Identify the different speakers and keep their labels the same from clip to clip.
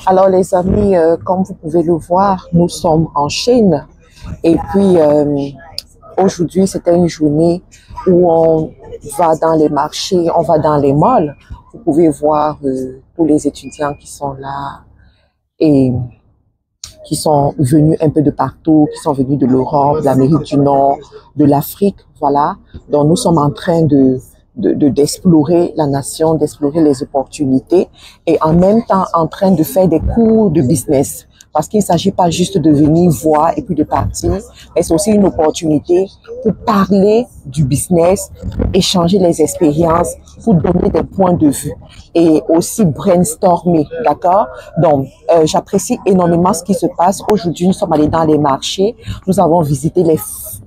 Speaker 1: Alors les amis, comme vous pouvez le voir, nous sommes en Chine et puis aujourd'hui c'était une journée où on va dans les marchés, on va dans les malls. Vous pouvez voir tous les étudiants qui sont là et qui sont venus un peu de partout, qui sont venus de l'Europe, de l'Amérique du Nord, de l'Afrique, voilà. Donc nous sommes en train d'explorer la nation, d'explorer les opportunités et en même temps en train de faire des cours de business. Parce qu'il ne s'agit pas juste de venir voir et puis de partir, mais c'est aussi une opportunité pour parler du business, échanger les expériences, pour donner des points de vue et aussi brainstormer, d'accord? Donc, j'apprécie énormément ce qui se passe. Aujourd'hui, nous sommes allés dans les marchés, nous avons visité les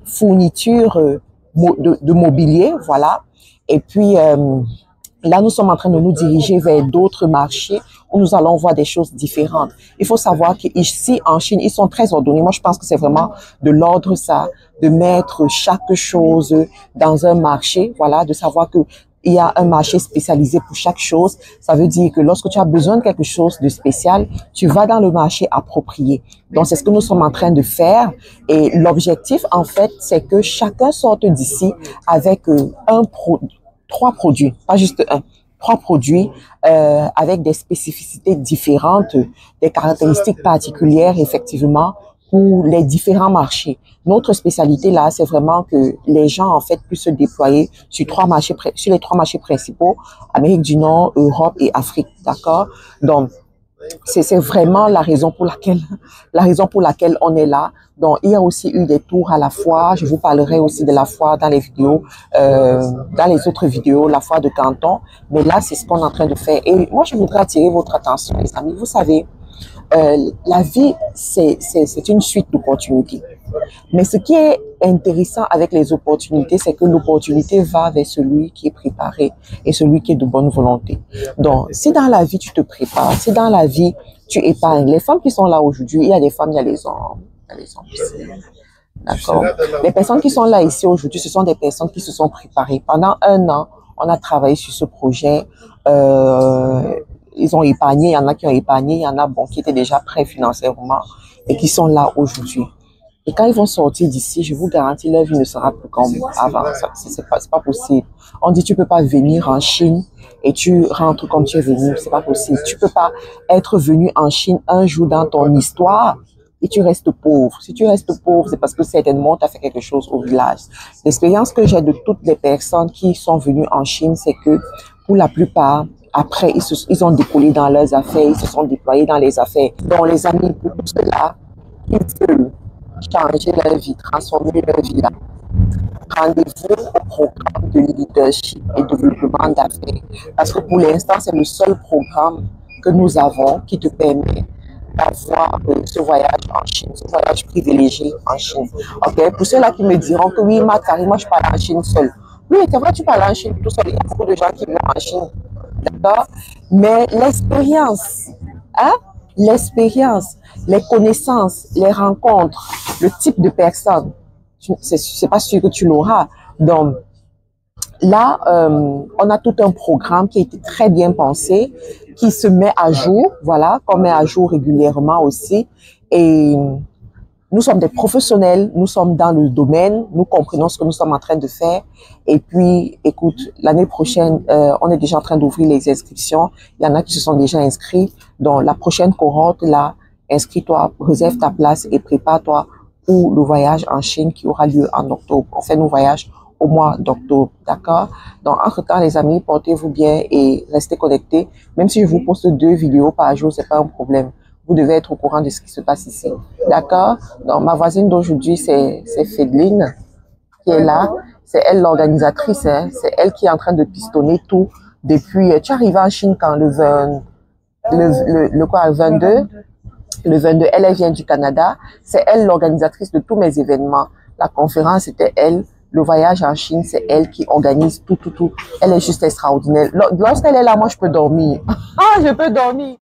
Speaker 1: fournitures de mobilier, voilà. Et puis, là, nous sommes en train de nous diriger vers d'autres marchés où nous allons voir des choses différentes. Il faut savoir qu'ici, en Chine, ils sont très ordonnés. Moi, je pense que c'est vraiment de l'ordre, ça, de mettre chaque chose dans un marché, voilà, de savoir que il y a un marché spécialisé pour chaque chose. Ça veut dire que lorsque tu as besoin de quelque chose de spécial, tu vas dans le marché approprié. Donc, c'est ce que nous sommes en train de faire. Et l'objectif, en fait, c'est que chacun sorte d'ici avec trois produits, pas juste un, trois produits avec des spécificités différentes, des caractéristiques particulières, effectivement, pour les différents marchés. Notre spécialité là, c'est vraiment que les gens en fait puissent se déployer sur les trois marchés principaux, Amérique du Nord, Europe et Afrique, d'accord? Donc c'est vraiment la raison pour laquelle on est là. Donc, il y a aussi eu des tours à la foire. Je vous parlerai aussi de la foire dans les vidéos, dans les autres vidéos, la foire de Canton. Mais là, c'est ce qu'on est en train de faire. Et moi, je voudrais attirer votre attention, les amis. Vous savez, la vie, c'est une suite d'opportunités. Mais ce qui est intéressant avec les opportunités, c'est que l'opportunité va vers celui qui est préparé et celui qui est de bonne volonté. Donc, si dans la vie, tu te prépares, si dans la vie, tu épargnes, les femmes qui sont là aujourd'hui, il y a des femmes, il y a les hommes. Il y a les hommes aussi. D'accord. Les personnes qui sont là ici aujourd'hui, ce sont des personnes qui se sont préparées. Pendant 1 an, on a travaillé sur ce projet. Ils ont épargné, il y en a qui ont épargné, il y en a bon, qui étaient déjà prêts financièrement et qui sont là aujourd'hui. Et quand ils vont sortir d'ici, je vous garantis, leur vie ne sera plus comme avant. C'est pas possible. On dit, tu peux pas venir en Chine et tu rentres comme tu es venu. C'est pas possible. Tu peux pas être venu en Chine un jour dans ton histoire et tu restes pauvre. Si tu restes pauvre, c'est parce que certainement tu as fait quelque chose au village. L'expérience que j'ai de toutes les personnes qui sont venues en Chine, c'est que pour la plupart, après, ils ont décollé dans leurs affaires, ils se sont déployés dans les affaires. Donc, les amis, pour tout cela, ils veulent changer leur vie, transformer leur vie là. Rendez-vous au programme de leadership et développement d'affaires. Parce que pour l'instant, c'est le seul programme que nous avons qui te permet d'avoir ce voyage en Chine, ce voyage privilégié en Chine. Okay? Pour ceux-là qui me diront que oui, Mathari, moi je parle en Chine seul. Oui, c'est vrai, tu parles en Chine tout seul. Il y a beaucoup de gens qui vont en Chine. D'accord? Mais l'expérience, hein? L'expérience, les connaissances, les rencontres, le type de personne, c'est pas sûr que tu l'auras. Donc, là, on a tout un programme qui a été très bien pensé, qui se met à jour, voilà, qu'on met à jour régulièrement aussi. Et nous sommes des professionnels, nous sommes dans le domaine, nous comprenons ce que nous sommes en train de faire. Et puis, écoute, l'année prochaine, on est déjà en train d'ouvrir les inscriptions. Il y en a qui se sont déjà inscrits. Donc, la prochaine cohorte, là, inscris-toi, réserve ta place et prépare-toi pour le voyage en Chine qui aura lieu en octobre. On fait nos voyages au mois d'octobre, d'accord? Donc, entre-temps, les amis, portez-vous bien et restez connectés. Même si je vous poste 2 vidéos par jour, c'est pas un problème. Vous devez être au courant de ce qui se passe ici. D'accord? Donc, ma voisine d'aujourd'hui, c'est Fedeline qui est là. C'est elle l'organisatrice. Hein? C'est elle qui est en train de pistonner tout depuis... Tu es arrivé en Chine quand le 22? Le 22, elle vient du Canada. C'est elle l'organisatrice de tous mes événements. La conférence, c'était elle. Le voyage en Chine, c'est elle qui organise tout. Elle est juste extraordinaire. Lorsqu'elle est là, moi, je peux dormir. Ah, je peux dormir.